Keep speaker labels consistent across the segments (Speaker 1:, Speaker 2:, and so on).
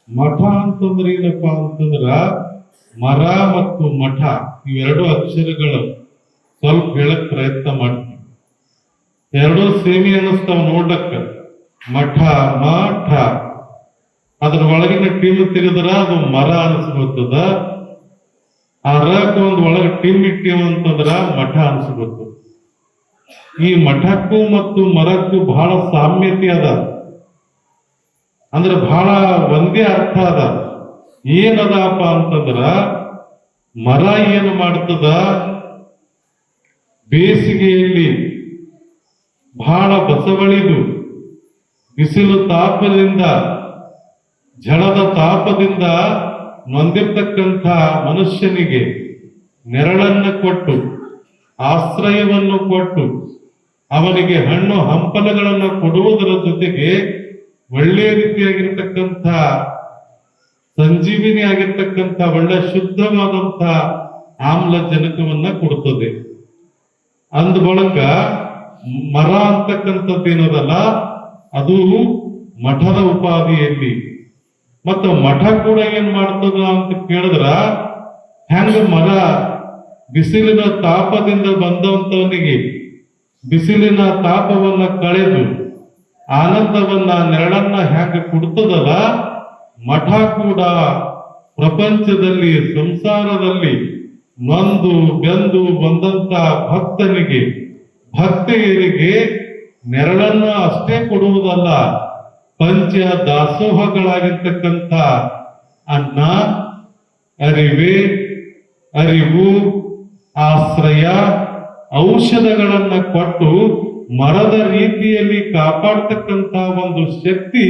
Speaker 1: ಮಠ ಅಂತಂದ್ರೆ ಏನಪ್ಪಾ ಅಂತಂದ್ರ ಮರ ಮತ್ತು ಮಠ ಇವೆರಡು ಅಕ್ಷರಗಳು ಸ್ವಲ್ಪ ಹೇಳಕ್ ಪ್ರಯತ್ನ ಮಾಡ್ತೀವಿ. ಎರಡೂ ಸೇಮಿ ಅನ್ನಿಸ್ತಾವ ನೋಡಕ್ಕ. ಮಠ ಮಠ, ಅದ್ರ ಒಳಗಿನ ಟಿಮ್ ತೆಗೆದ್ರ ಅದು ಮರ ಅನ್ಸ್ಕೊತದ. ಆ ರಕ್ ಒಂದ್ ಒಳಗೆ ಟಿಮ್ ಇಟ್ಟಿವ ಅಂತಂದ್ರ ಮಠ ಅನ್ಸ್ಕೊತದ. ಈ ಮಠಕ್ಕೂ ಮತ್ತು ಮರಕ್ಕೂ ಬಹಳ ಸಾಮ್ಯತೆ ಅದ, ಅಂದ್ರೆ ಬಹಳ ಒಂದೇ ಅರ್ಥ ಅದ. ಏನದಪ್ಪ ಅಂತಂದ್ರ ಮರ ಏನು ಮಾಡ್ತದ, ಬೇಸಿಗೆಯಲ್ಲಿ ಬಹಳ ಬಸವಳಿದು ಬಿಸಿಲು ತಾಪದಿಂದ, ಝಳದ ತಾಪದಿಂದ ನೊಂದಿರ್ತಕ್ಕಂಥ ಮನುಷ್ಯನಿಗೆ ನೆರಳನ್ನು ಕೊಟ್ಟು, ಆಶ್ರಯವನ್ನು ಕೊಟ್ಟು, ಅವನಿಗೆ ಹಣ್ಣು ಹಂಪಲಗಳನ್ನು ಕೊಡುವುದರ ಜೊತೆಗೆ ಒಳ್ಳೆ ರೀತಿಯಾಗಿರ್ತಕ್ಕಂಥ ಸಂಜೀವಿನಿ ಆಗಿರ್ತಕ್ಕಂಥ ಒಳ್ಳೆ ಶುದ್ಧವಾದಂಥ ಆಮ್ಲಜನಕವನ್ನ ಕೊಡುತ್ತದೆ. ಅಂದ ಬಳಿಕ ಮರ ಅಂತಕ್ಕಂಥದ್ದು ಏನದಲ್ಲ, ಅದು ಮಠದ ಉಪಾಧಿಯಲ್ಲಿ. ಮತ್ತು ಮಠ ಕೂಡ ಏನ್ ಮಾಡ್ತದ ಅಂತ ಕೇಳಿದ್ರ, ಹೆಂಗ ಮರ ಬಿಸಿಲಿನ ತಾಪದಿಂದ ಬಂದಂತವನಿಗೆ ಬಿಸಿಲಿನ ತಾಪವನ್ನ ಕಳೆದು ಆನಂದವನ್ನ ನೆರಳನ್ನ ಹೆಂಗ ಕೊಡ್ತದಲ್ಲ, ಮಠ ಕೂಡ ಪ್ರಪಂಚದಲ್ಲಿ ಸಂಸಾರದಲ್ಲಿ ನೊಂದು ಬೆಂದು ಬಂದಂತ ಭಕ್ತನಿಗೆ, ಭಕ್ತೆಯರಿಗೆ ನೆರಳನ್ನು ಅಷ್ಟೇ ಕೊಡುವುದಲ್ಲ, ಪಂಚ ದಾಸೋಹಗಳಾಗಿರ್ತಕ್ಕಂಥ ಅನ್ನ, ಅರಿವು, ಆಶ್ರಯ, ಔಷಧಗಳನ್ನ ಕೊಟ್ಟು ಮರದ ರೀತಿಯಲ್ಲಿ ಕಾಪಾಡ್ತಕ್ಕಂಥ ಒಂದು ಶಕ್ತಿ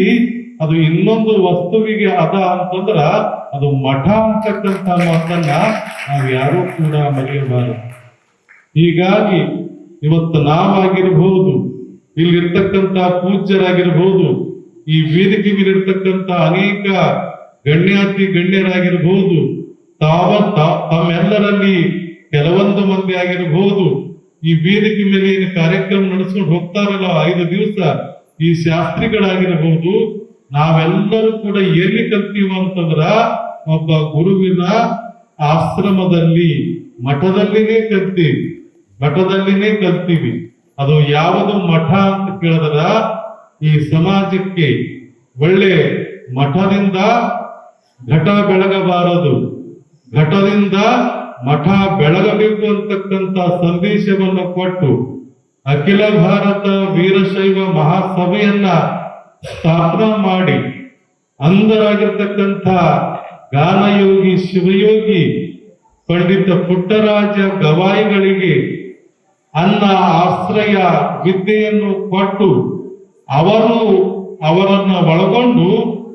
Speaker 1: ಅದು ಇನ್ನೊಂದು ವಸ್ತುವಿಗೆ ಅದ ಅಂತಂದ್ರ ಅದು ಮಠ ಅಂತಕ್ಕಂಥ ಮಾತನ್ನ ನಾವು ಯಾರೂ ಕೂಡ ಮರೆಯಬಾರದು. ಹೀಗಾಗಿ ಇವತ್ತು ನಾವಾಗಿರ್ಬಹುದು, ಇಲ್ಲಿರ್ತಕ್ಕಂಥ ಪೂಜ್ಯರಾಗಿರ್ಬಹುದು, ಈ ವೇದಿಕೆ ಮೇಲಿರ್ತಕ್ಕಂಥ ಅನೇಕ ಗಣ್ಯಾತಿ ಗಣ್ಯರಾಗಿರ್ಬಹುದು, ತಮ್ಮೆಲ್ಲರಲ್ಲಿ ಕೆಲವೊಂದು ಮಂದಿ ಆಗಿರಬಹುದು, ಈ ವೇದಿಕೆ ಮೇಲೆ ಏನು ಕಾರ್ಯಕ್ರಮ ನಡೆಸ್ಕೊಂಡು ಹೋಗ್ತಾರಲ್ಲ 5 ದಿವಸ ಈ ಶಾಸ್ತ್ರಿಗಳಾಗಿರಬಹುದು, ನಾವೆಲ್ಲರೂ ಕೂಡ ಎಲ್ಲಿ ಕಲ್ತೀವಿ ಅಂತಂದ್ರ ಒಬ್ಬ ಗುರುವಿನ ಆಶ್ರಮದಲ್ಲಿ, ಮಠದಲ್ಲಿನೇ ಕಲ್ತೀವಿ. ಅದು ಯಾವುದು ಮಠ ಅಂತ ಕೇಳಿದ್ರ, ಈ ಸಮಾಜಕ್ಕೆ ಒಳ್ಳೆ ಮಠದಿಂದ ಘಟ ಬೆಳಗಬಾರದು, ಘಟದಿಂದ ಮಠ ಬೆಳಗಬೇಕು ಅಂತಕ್ಕಂಥ ಸಂದೇಶವನ್ನು ಕೊಟ್ಟು ಅಖಿಲ ಭಾರತ ವೀರಶೈವ ಮಹಾಸಭೆಯನ್ನ ಸ್ಥಾಪನಾ ಮಾಡಿ ಅಂಧರಾಗಿರ್ತಕ್ಕಂಥ ಗಾನಯೋಗಿ ಶಿವಯೋಗಿ ಪಂಡಿತ ಪುಟ್ಟರಾಜ ಗವಾಯಿಗಳಿಗೆ ಅನ್ನ, ಆಶ್ರಯ, ವಿದ್ಯೆಯನ್ನು ಕೊಟ್ಟು ಅವರನ್ನ ಒಳಗೊಂಡು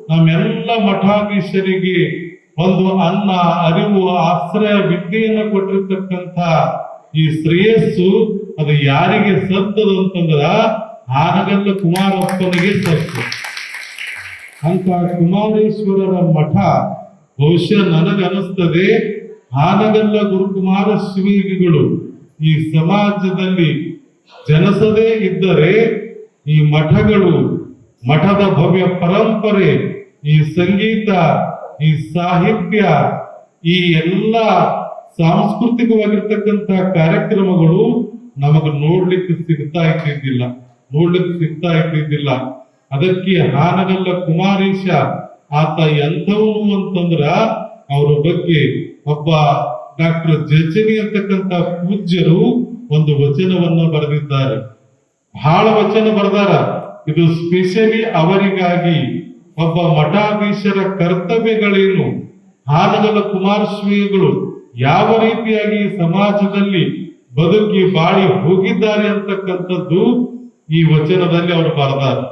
Speaker 1: ನಮ್ಮೆಲ್ಲ ಮಠಾಧೀಶರಿಗೆ ಒಂದು ಅನ್ನ, ಅರಿವು, ಆಶ್ರಯ, ವಿದ್ಯೆಯನ್ನು ಕೊಟ್ಟಿರ್ತಕ್ಕಂಥ ಈ ಶ್ರೇಯಸ್ಸು ಅದು ಯಾರಿಗೆ ಸತ್ತದ ಅಂತಂದ್ರ ಹಾನಗಲ್ಲ ಕುಮಾರಪ್ಪನಿಗೆ ಸತ್ತು. ಅಂತ ಕುಮಾರೇಶ್ವರರ ಮಠ ಬಹುಶಃ ನನಗನಿಸ್ತದೆ, ಹಾನಗಲ್ಲ ಗುರುಕುಮಾರ ಶಿವಯೋಗಿಗಳು ಈ ಸಮಾಜದಲ್ಲಿ ಜನಿಸದೇ ಇದ್ದರೆ ಈ ಮಠಗಳು, ಮಠದ ಭವ್ಯ ಪರಂಪರೆ, ಈ ಸಂಗೀತ, ಈ ಸಾಹಿತ್ಯ, ಈ ಎಲ್ಲ ಸಾಂಸ್ಕೃತಿಕವಾಗಿರ್ತಕ್ಕಂಥ ಕಾರ್ಯಕ್ರಮಗಳು ನಮಗೆ ನೋಡ್ಲಿಕ್ಕೆ ಸಿಗ್ತಾ ಇದ್ದಿದ್ದಿಲ್ಲ. ಅದಕ್ಕೆ ಹಾನಗಲ್ಲ ಕುಮಾರೇಶ ಆತ ಎಂಥವನು ಅಂತಂದ್ರ ಅವರ ಬಗ್ಗೆ ಒಬ್ಬ ಡಾಕ್ಟರ್ ಜಚನಿ ಅಂತಕ್ಕಂಥ ಪೂಜ್ಯರು ಒಂದು ವಚನವನ್ನ ಬರೆದಿದ್ದಾರೆ. ಬಹಳ ವಚನ ಬರೆದಾರ. ಇದು ಸ್ಪೆಷಲಿ ಅವರಿಗಾಗಿ. ಒಬ್ಬ ಮಠಾಧೀಶರ ಕರ್ತವ್ಯಗಳೇನು, ಹಾನಗಲ್ಲ ಕುಮಾರಸ್ವಾಮಿಗಳು ಯಾವ ರೀತಿಯಾಗಿ ಸಮಾಜದಲ್ಲಿ ಬದುಕಿ ಬಾಳಿ ಹೋಗಿದ್ದಾರೆ ಅಂತಕ್ಕಂಥದ್ದು ಈ ವಚನದಲ್ಲಿ ಅವರು ಬರೆದಾರೆ.